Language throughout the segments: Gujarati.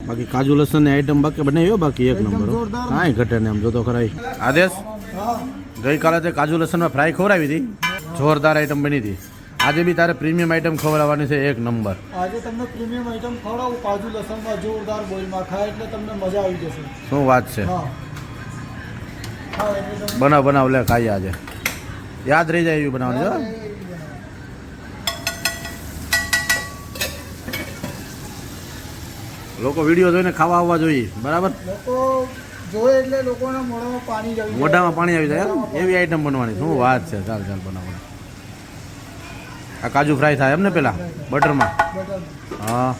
બાકી કાજુ લસણની આઈટમ બાકી બનાવ્યો બાકી એક નંબર કાંઈ ઘટે ને આમ જોતો ખરાય. આદેશ ગઈકાલે તે કાજુ લસણમાં ફ્રાય ખવડાવી હતી, જોરદાર આઈટમ બની હતી. આજે બી તારે પ્રીમિયમ આઈટમ ખવડાવવાની છે એક નંબર. આજે તમને પ્રીમિયમ આઈટમ ખવડાવું કાજુ લસણમાં જોરદાર બોઇલમાં ખાય એટલે તમને મજા આવી જશે. શું વાત છે? બનાવ બનાવ લે ખાઈએ આજે, યાદ રહી જાય એવી બનાવવાની છે. લોકો વિડીયો જોઈને ખાવા આવવા જોઈએ, બરાબર? લોકો જોવે એટલે લોકોના મોઢામાં પાણી આવી જાય, મોઢામાં પાણી આવી જાય એવી આઈટમ બનવાની. શું વાત છે? ચાલ ચાલ બનાવવાની. આ કાજુ ફ્રાય થાય એમ ને પેલા બટરમાં? હા.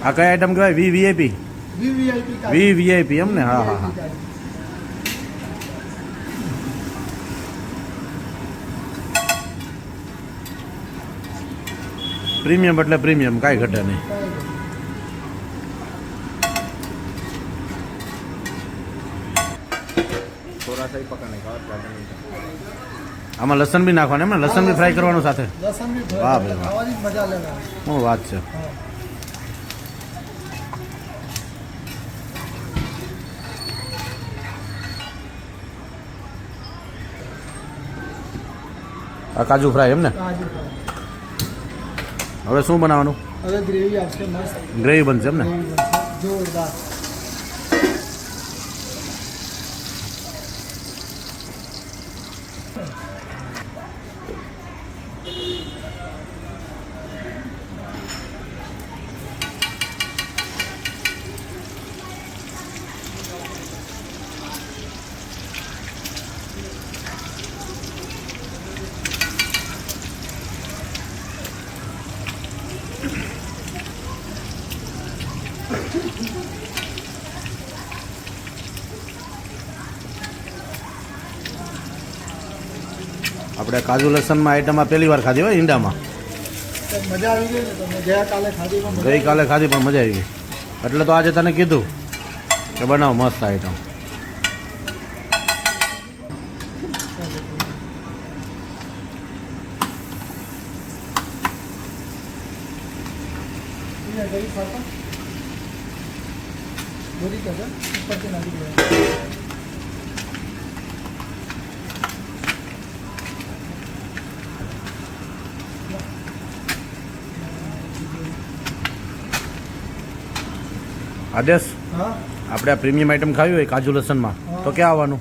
આ કઈ આઈટમ કહેવાય? વીવીઆઈપી. વીવીઆઈપી એમ ને? હા હા હા. પ્રીમિયમ એટલે પ્રીમિયમ, કાંઈ ઘટે નહીં. આમાં લસણ બી નાખવાનું એમ ને? લસણ બી ફ્રાય કરવાનું સાથે? વાહ ભાઈ વાહ, શું વાત છે. આ કાજુ ફ્રાય એમ ને? હવે શું બનાવવાનું? હવે ગ્રેવી આવશે મસ્ત. ગ્રેવી બનશે એમ ને? જોરદાર. આપણે કાજુ લસણમાં આઈટમ પહેલી વાર ખાધી હોય ઈંડામાં. મજા આવી ગઈ ને? તમે ગઈકાલે ખાધી પણ ગઈકાલે ખાધી પણ મજા આવી ગઈ, એટલે તો આજે તને કીધું કે બનાવ મસ્ત આઈટમ. બોલી કે ઉપરથી નાખી દેવા. આદેશ, આપણે આ પ્રીમિયમ આઈટમ ખાવી હોય કાજુ લસણમાં તો ક્યાં આવવાનું?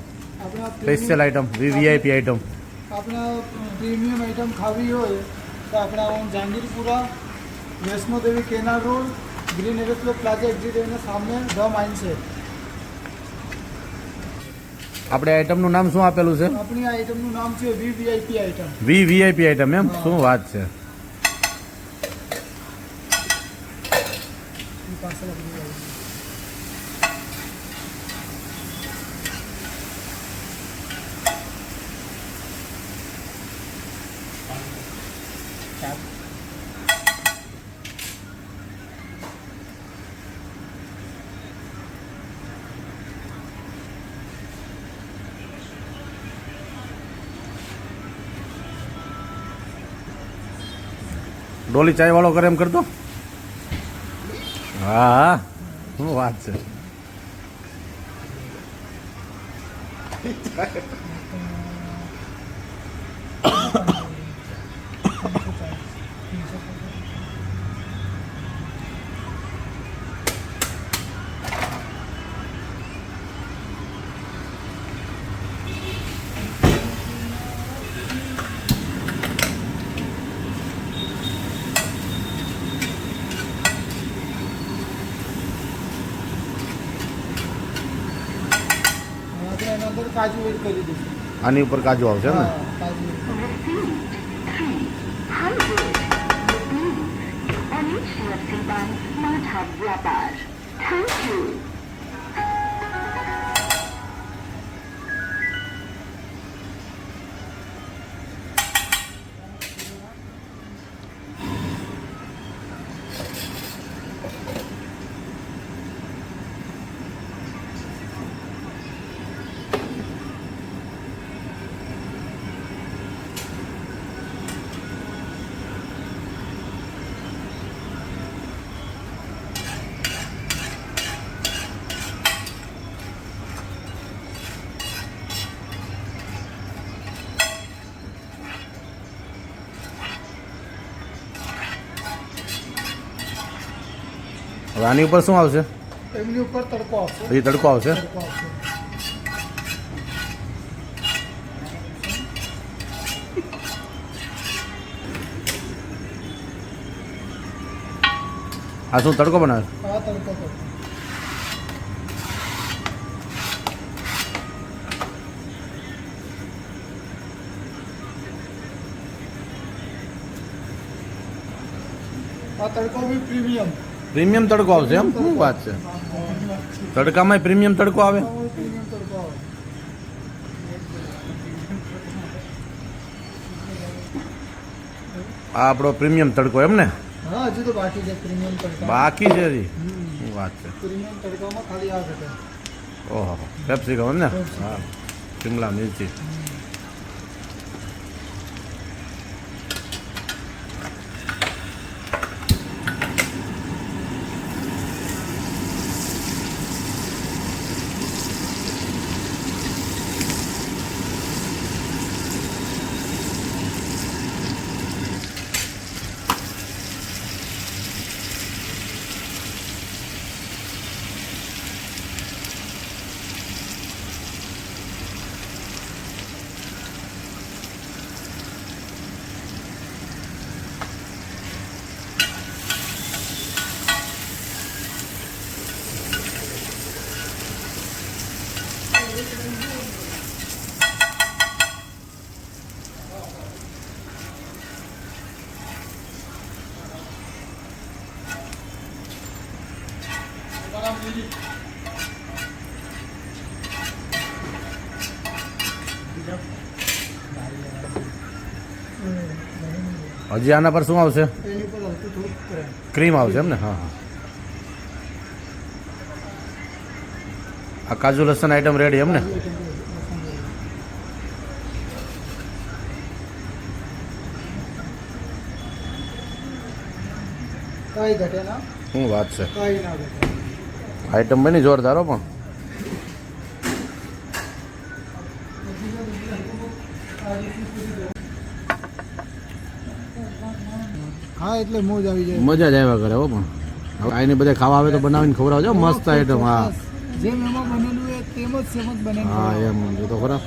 Special item, VVIP item. આપણે પ્રીમિયમ આઈટમ ખાવી હોય તો આપણે Jahangirpura, Vaishnodevi canal road, green aerospace plaza exit એના સામે ધ માઇન્ડ છે. આપણે આઈટમનું નામ શું આપેલું છે? આપણી આ આઈટમનું નામ છે વીવીઆઈપી આઈટમ. વીવીઆઈપી આઈટમ એમ? શું વાત છે. ડોલી ચાય વાળો કરે એમ કરતો? હા, શું વાત છે. કાજુ એડ કરી દઈશું. આની ઉપર કાજુ આવશે ને? હવે આની ઉપર શું આવશે? એમની ઉપર તડકો આવશે. પછી તડકો આવશે. તડકો આવશે. આ શું તડકો બનાવે? આ તડકો તડકો. આ તડકો બી પ્રીમિયમ. પ્રીમિયમ તડકો આવશે એમ? શું વાત છે? તડકામાં પ્રીમિયમ તડકો આવે? પ્રીમિયમ તડકો આવે. આ આપણો પ્રીમિયમ તડકો એમ ને? હા, હજુ તો બાકી છે પ્રીમિયમ તડકા. બાકી છે હજી. શું વાત છે? પ્રીમિયમ તડકામાં ખાલી આ ઘટે. ઓહો, કેપ્સિકમ એમ ને? હા, શિમલા મિર્ચી. હજી આના પર શું આવશે? એની ઉપર હલકું થોડુંક કરે. ક્રીમ આવશે એમ ને? હા હા. આ કાજુ લસણ આઈટમ રેડી એમ ને? કાંઈ ઘટે ના. શું વાત છે? કાંઈ ના ઘટે. આઈટમ બની જોરદાર હો પણ. હા, એટલે મોજ આવી જાય. મજા જ આવ્યા કરે હો પણ. હવે આઈને બધે ખાવા આવે તો બનાવીને ખવડાવજો. મસ્ત આઈટમ. હા જેમ એમાં બનેલું એ તેમ જ સેમ જ બનેલું. હા, એમ જો તો ખરા.